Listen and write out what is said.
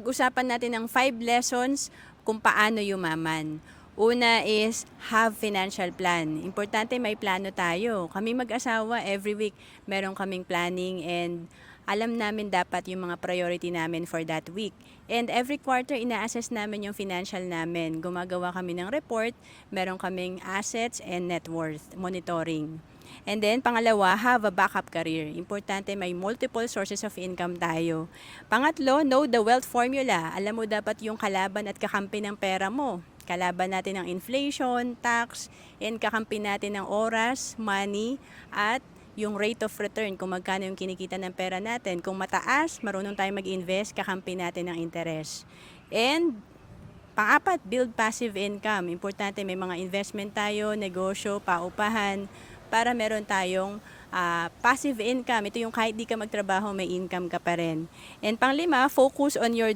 Pag-usapan natin ang 5 lessons kung paano yumaman. Una is have financial plan. Importante may plano tayo. Kami mag-asawa, every week meron kaming planning and alam namin dapat yung mga priority namin for that week. And every quarter, ina-assess namin yung financial namin. Gumagawa kami ng report, meron kaming assets and net worth monitoring. And then, pangalawa, have a backup career. Importante may multiple sources of income tayo. Pangatlo, know the wealth formula. Alam mo dapat yung kalaban at kakampi ng pera mo. Kalaban natin ang inflation, tax, and kakampi natin ng oras, money, at yung rate of return, kung magkano yung kinikita ng pera natin. Kung mataas, marunong tayo mag-invest, kakampi natin ng interest. And pang-apat, build passive income. Importante may mga investment tayo, negosyo, paupahan, para meron tayong passive income. Ito yung kahit di ka magtrabaho, may income ka pa rin. And pang-lima, focus on your